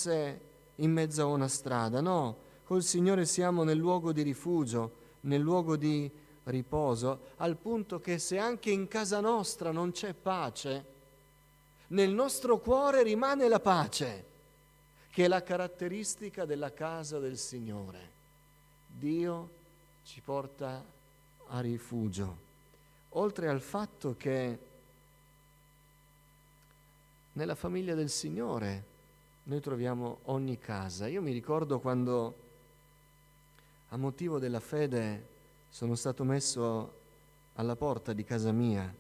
in mezzo a una strada, no, col Signore siamo nel luogo di rifugio, nel luogo di riposo, al punto che se anche in casa nostra non c'è pace, nel nostro cuore rimane la pace, che è la caratteristica della casa del Signore. Dio ci porta a rifugio, oltre al fatto che nella famiglia del Signore noi troviamo ogni casa. Io mi ricordo quando, a motivo della fede, sono stato messo alla porta di casa mia.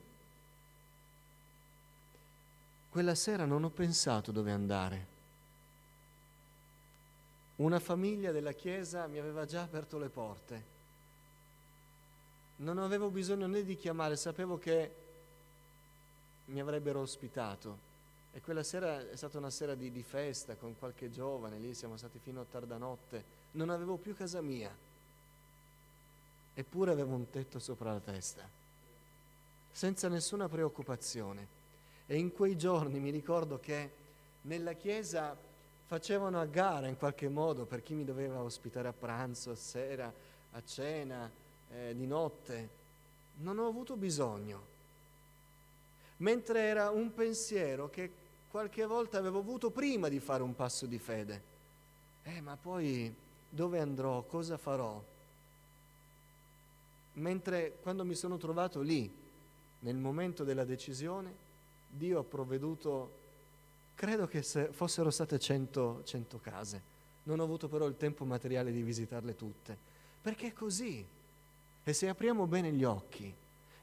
Quella sera non ho pensato dove andare. Una famiglia della chiesa mi aveva già aperto le porte. Non avevo bisogno né di chiamare, sapevo che mi avrebbero ospitato. E quella sera è stata una sera di festa con qualche giovane, lì siamo stati fino a tarda notte. Non avevo più casa mia, eppure avevo un tetto sopra la testa, senza nessuna preoccupazione. E in quei giorni mi ricordo che nella chiesa facevano a gara in qualche modo per chi mi doveva ospitare a pranzo, a sera, a cena, di notte. Non ho avuto bisogno. Mentre era un pensiero che qualche volta avevo avuto prima di fare un passo di fede. Ma poi dove andrò? Cosa farò? Mentre quando mi sono trovato lì, nel momento della decisione, Dio ha provveduto, credo che fossero state 100 case. Non ho avuto però il tempo materiale di visitarle tutte, perché è così. E se apriamo bene gli occhi,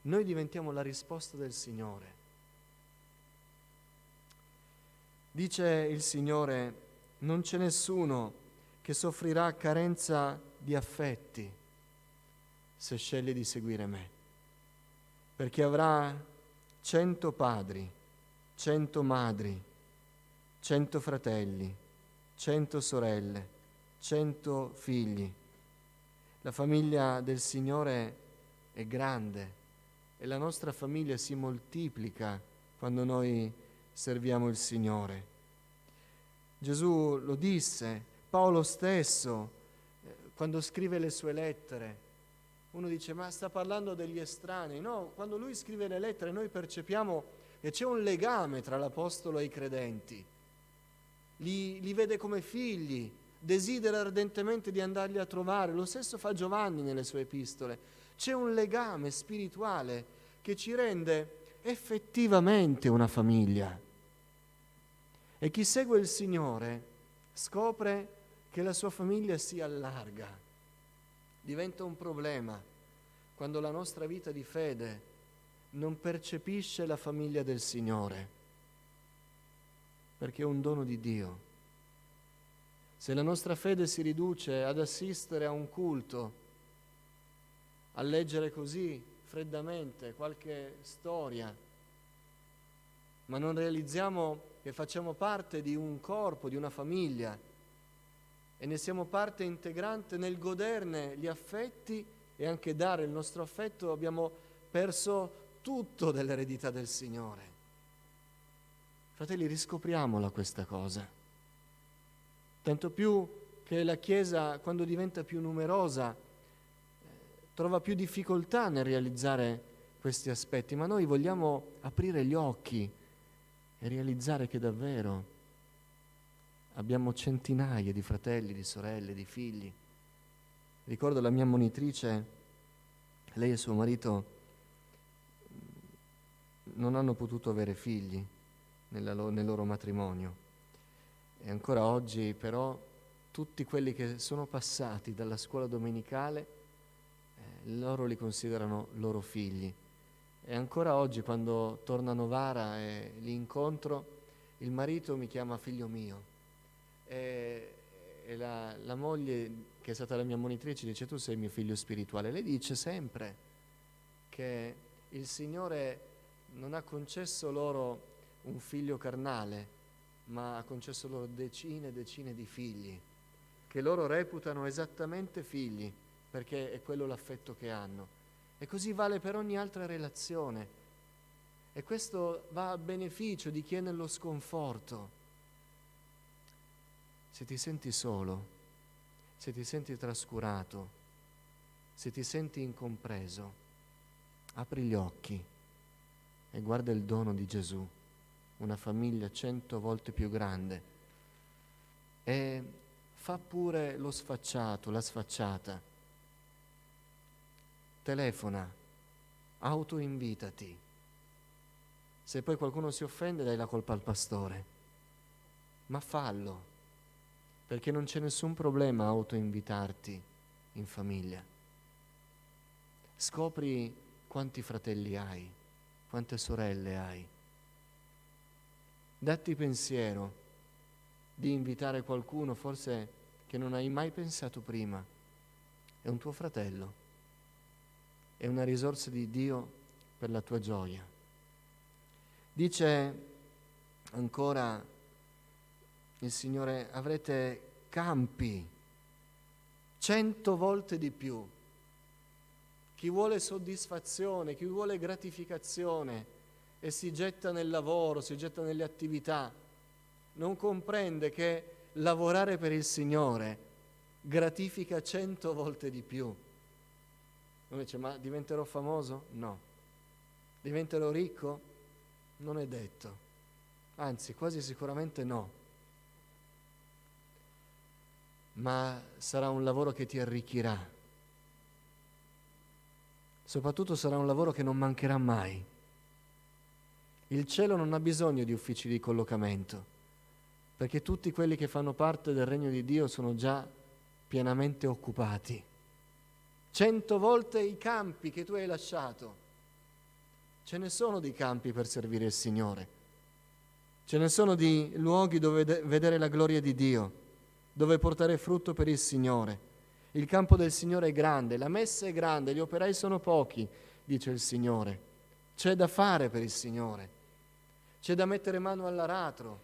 noi diventiamo la risposta del Signore. Dice il Signore: non c'è nessuno che soffrirà carenza di affetti se sceglie di seguire me, perché avrà 100 padri, 100 madri, 100 fratelli, 100 sorelle, 100 figli. La famiglia del Signore è grande e la nostra famiglia si moltiplica quando noi serviamo il Signore. Gesù lo disse, Paolo stesso, quando scrive le sue lettere. Uno dice, ma sta parlando degli estranei. No, quando lui scrive le lettere noi percepiamo che c'è un legame tra l'Apostolo e i credenti. Li vede come figli, desidera ardentemente di andarli a trovare. Lo stesso fa Giovanni nelle sue epistole. C'è un legame spirituale che ci rende effettivamente una famiglia. E chi segue il Signore scopre che la sua famiglia si allarga. Diventa un problema quando la nostra vita di fede non percepisce la famiglia del Signore, perché è un dono di Dio. Se la nostra fede si riduce ad assistere a un culto, a leggere così freddamente qualche storia, ma non realizziamo che facciamo parte di un corpo, di una famiglia, e ne siamo parte integrante nel goderne gli affetti e anche dare il nostro affetto, abbiamo perso tutto dell'eredità del Signore. Fratelli, riscopriamola questa cosa. Tanto più che la Chiesa, quando diventa più numerosa, trova più difficoltà nel realizzare questi aspetti, ma noi vogliamo aprire gli occhi e realizzare che davvero abbiamo centinaia di fratelli, di sorelle, di figli. Ricordo la mia monitrice, lei e suo marito non hanno potuto avere figli nel loro matrimonio. E ancora oggi però tutti quelli che sono passati dalla scuola domenicale, loro li considerano loro figli. E ancora oggi quando torna a Novara e li incontro, il marito mi chiama figlio mio. E la moglie, che è stata la mia monitrice, dice: tu sei il mio figlio spirituale. Lei dice sempre che il Signore non ha concesso loro un figlio carnale, ma ha concesso loro decine e decine di figli, che loro reputano esattamente figli, perché è quello l'affetto che hanno. E così vale per ogni altra relazione. E questo va a beneficio di chi è nello sconforto. se ti senti solo, se ti senti trascurato, se ti senti incompreso, apri gli occhi e guarda il dono di Gesù, una famiglia 100 volte più grande, e fa pure lo sfacciato, la sfacciata. Telefona, autoinvitati. Se poi qualcuno si offende, dai la colpa al pastore. Ma fallo, perché non c'è nessun problema a autoinvitarti in famiglia. Scopri quanti fratelli hai, quante sorelle hai. Datti pensiero di invitare qualcuno forse che non hai mai pensato prima. È un tuo fratello, è una risorsa di Dio per la tua gioia. Dice ancora il Signore: avrete campi 100 volte di più. Chi vuole soddisfazione, chi vuole gratificazione e si getta nel lavoro, si getta nelle attività, non comprende che lavorare per il Signore gratifica 100 volte di più. Uno dice: ma diventerò famoso? No. Diventerò ricco? Non è detto. Anzi, quasi sicuramente no. Ma sarà un lavoro che ti arricchirà. Soprattutto sarà un lavoro che non mancherà mai. Il cielo non ha bisogno di uffici di collocamento, perché tutti quelli che fanno parte del regno di Dio sono già pienamente occupati. 100 volte i campi che tu hai lasciato. Ce ne sono di campi per servire il Signore. Ce ne sono di luoghi dove vedere la gloria di Dio, dove portare frutto per il Signore. Il campo del Signore è grande, la messa è grande, gli operai sono pochi, dice il Signore. C'è da fare per il Signore. C'è da mettere mano all'aratro.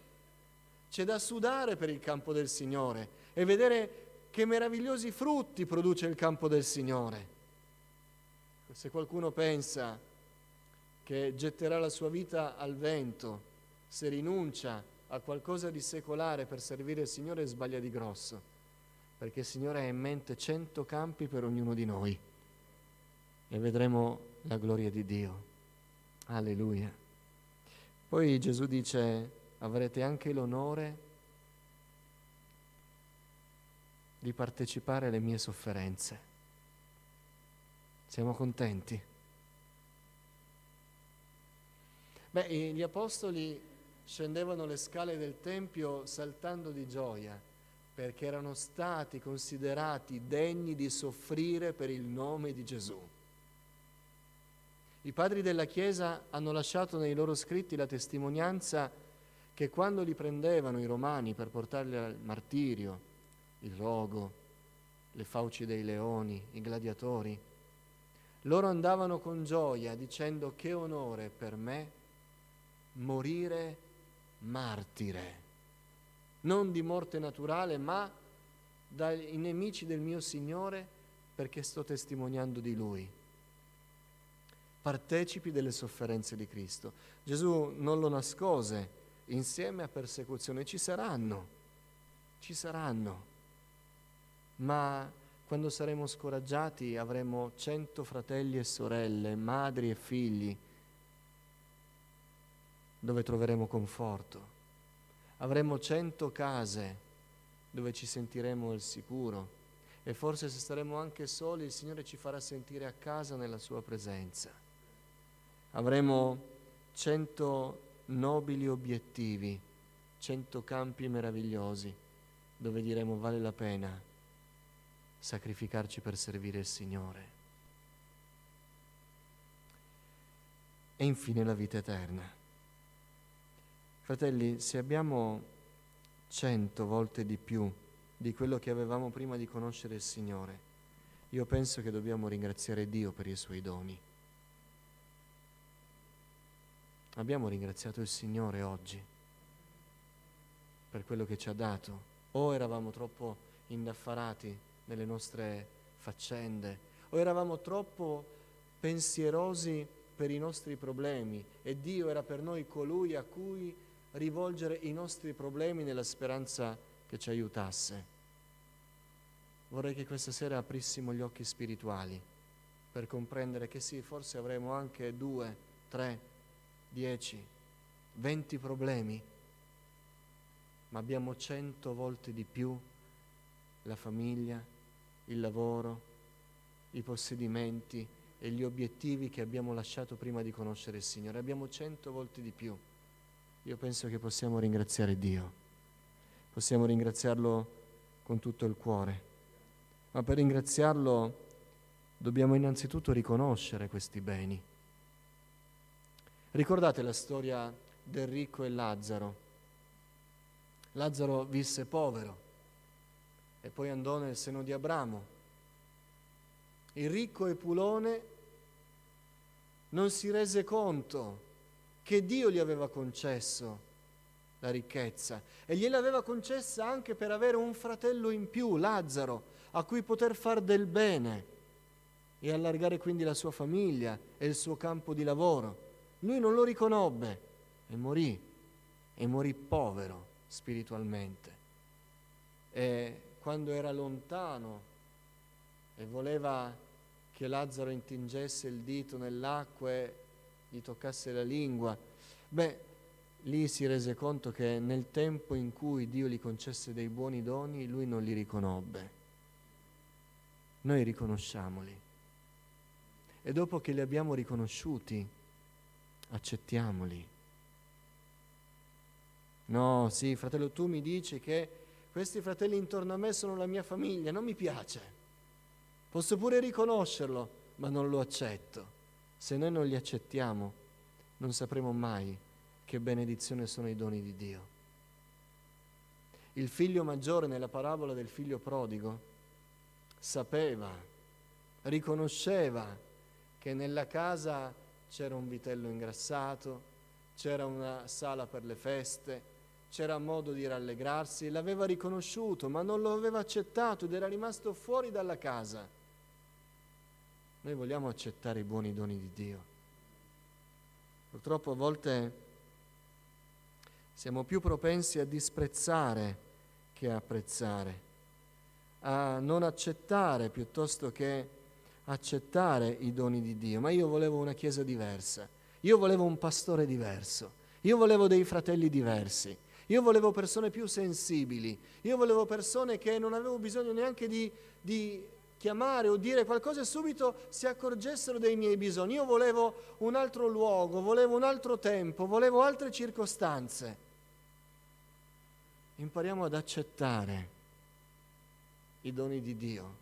C'è da sudare per il campo del Signore e vedere che meravigliosi frutti produce il campo del Signore. Se qualcuno pensa che getterà la sua vita al vento, se rinuncia a qualcosa di secolare per servire il Signore, sbaglia di grosso, perché il Signore ha in mente 100 campi per ognuno di noi e vedremo la gloria di Dio. Alleluia. Poi Gesù dice: avrete anche l'onore di partecipare alle mie sofferenze. Siamo contenti? Gli apostoli scendevano le scale del Tempio saltando di gioia, perché erano stati considerati degni di soffrire per il nome di Gesù. I padri della Chiesa hanno lasciato nei loro scritti la testimonianza che quando li prendevano i romani per portarli al martirio, il rogo, le fauci dei leoni, i gladiatori, loro andavano con gioia dicendo: che onore per me morire martire, non di morte naturale, ma dai nemici del mio Signore, perché sto testimoniando di Lui. Partecipi delle sofferenze di Cristo. Gesù non lo nascose, insieme a persecuzione ci saranno, ma quando saremo scoraggiati avremo 100 fratelli e sorelle, madri e figli, dove troveremo conforto. Avremo 100 case dove ci sentiremo al sicuro, e forse se staremo anche soli il Signore ci farà sentire a casa nella sua presenza. Avremo 100 nobili obiettivi, 100 campi meravigliosi dove diremo: vale la pena sacrificarci per servire il Signore. E infine la vita eterna. Fratelli, se abbiamo 100 volte di più di quello che avevamo prima di conoscere il Signore, io penso che dobbiamo ringraziare Dio per i Suoi doni. Abbiamo ringraziato il Signore oggi per quello che ci ha dato, o eravamo troppo indaffarati nelle nostre faccende, o eravamo troppo pensierosi per i nostri problemi e Dio era per noi colui a cui rivolgere i nostri problemi nella speranza che ci aiutasse. Vorrei che questa sera aprissimo gli occhi spirituali per comprendere che sì, forse avremo anche 2, 3, 10, 20 problemi, ma abbiamo 100 volte di più la famiglia, il lavoro, i possedimenti e gli obiettivi che abbiamo lasciato prima di conoscere il Signore. Abbiamo 100 volte di più. Io penso che possiamo ringraziare Dio, possiamo ringraziarlo con tutto il cuore, ma per ringraziarlo dobbiamo innanzitutto riconoscere questi beni. Ricordate la storia del ricco e Lazzaro? Lazzaro visse povero e poi andò nel seno di Abramo. Il ricco Epulone non si rese conto che Dio gli aveva concesso la ricchezza e gliel'aveva concessa anche per avere un fratello in più, Lazzaro, a cui poter far del bene e allargare quindi la sua famiglia e il suo campo di lavoro. Lui non lo riconobbe e morì povero spiritualmente. E quando era lontano e voleva che Lazzaro intingesse il dito nell'acqua e gli toccasse la lingua, lì si rese conto che nel tempo in cui Dio gli concesse dei buoni doni, lui non li riconobbe. Noi riconosciamoli e dopo che li abbiamo riconosciuti, accettiamoli. No, sì, fratello, tu mi dici che questi fratelli intorno a me sono la mia famiglia, non mi piace. Posso pure riconoscerlo, ma non lo accetto. Se noi non li accettiamo, non sapremo mai che benedizione sono i doni di Dio. Il figlio maggiore nella parabola del figlio prodigo sapeva, riconosceva che nella casa c'era un vitello ingrassato, c'era una sala per le feste, c'era modo di rallegrarsi, l'aveva riconosciuto, ma non lo aveva accettato ed era rimasto fuori dalla casa. Noi vogliamo accettare i buoni doni di Dio. Purtroppo a volte siamo più propensi a disprezzare che a apprezzare, a non accettare piuttosto che accettare i doni di Dio. Ma io volevo una chiesa diversa, io volevo un pastore diverso, io volevo dei fratelli diversi, io volevo persone più sensibili, io volevo persone che non avevo bisogno neanche di chiamare o dire qualcosa e subito si accorgessero dei miei bisogni. Io volevo un altro luogo, volevo un altro tempo, volevo altre circostanze. Impariamo ad accettare i doni di Dio,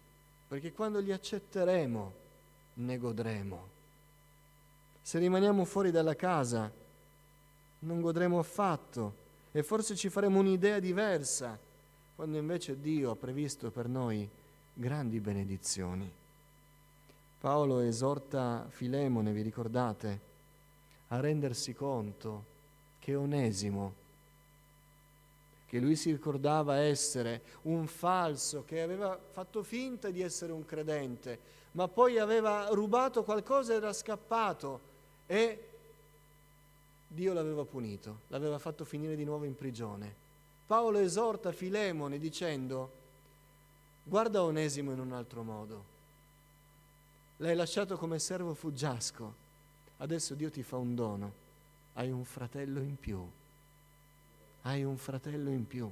perché quando li accetteremo ne godremo. Se rimaniamo fuori dalla casa non godremo affatto e forse ci faremo un'idea diversa, quando invece Dio ha previsto per noi grandi benedizioni. Paolo esorta Filemone, vi ricordate, a rendersi conto che Onesimo, che lui si ricordava essere un falso, che aveva fatto finta di essere un credente, ma poi aveva rubato qualcosa ed era scappato e Dio l'aveva punito, l'aveva fatto finire di nuovo in prigione. Paolo esorta Filemone dicendo: guarda Onesimo in un altro modo. L'hai lasciato come servo fuggiasco. Adesso Dio ti fa un dono. Hai un fratello in più. Hai un fratello in più.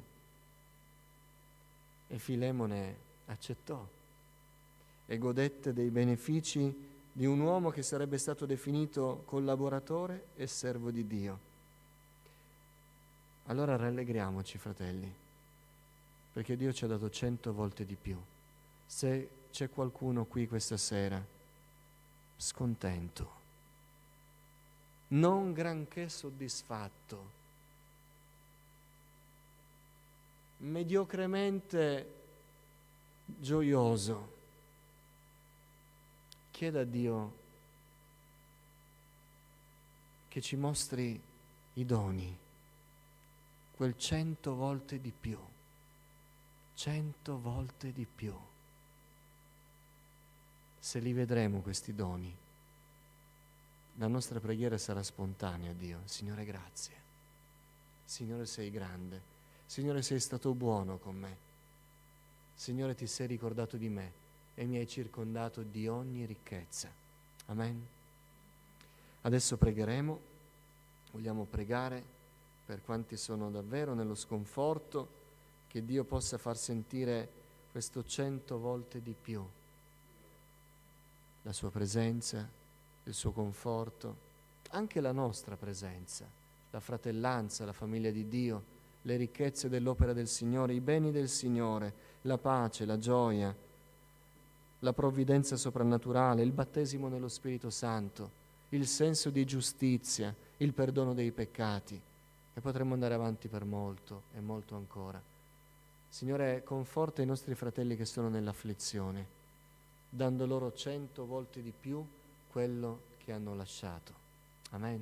E Filemone accettò e godette dei benefici di un uomo che sarebbe stato definito collaboratore e servo di Dio. Allora rallegriamoci, fratelli, perché Dio ci ha dato 100 volte di più. Se c'è qualcuno qui questa sera scontento, non granché soddisfatto, mediocremente gioioso, chieda a Dio che ci mostri i doni, quel 100 volte di più. 100 volte di più. Se li vedremo questi doni, la nostra preghiera sarà spontanea a Dio. Signore, grazie. Signore, sei grande. Signore, sei stato buono con me. Signore, ti sei ricordato di me e mi hai circondato di ogni ricchezza. Amen. Adesso pregheremo. Vogliamo pregare per quanti sono davvero nello sconforto, che Dio possa far sentire questo 100 volte di più. La sua presenza, il suo conforto, anche la nostra presenza, la fratellanza, la famiglia di Dio, le ricchezze dell'opera del Signore, i beni del Signore, la pace, la gioia, la provvidenza soprannaturale, il battesimo nello Spirito Santo, il senso di giustizia, il perdono dei peccati, e potremmo andare avanti per molto e molto ancora. Signore, conforta i nostri fratelli che sono nell'afflizione, dando loro 100 volte di più quello che hanno lasciato. Amen.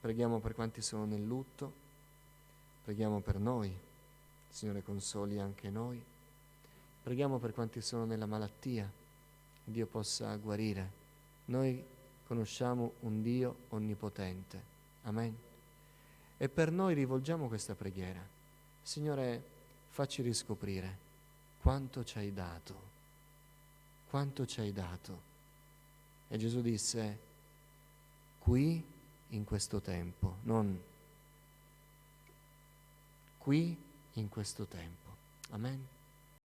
Preghiamo per quanti sono nel lutto, preghiamo per noi, Signore, consoli anche noi. Preghiamo per quanti sono nella malattia, Dio possa guarire. Noi conosciamo un Dio onnipotente. Amen. E per noi rivolgiamo questa preghiera. Signore, facci riscoprire quanto ci hai dato, quanto ci hai dato. E Gesù disse, qui in questo tempo, non qui in questo tempo. Amen.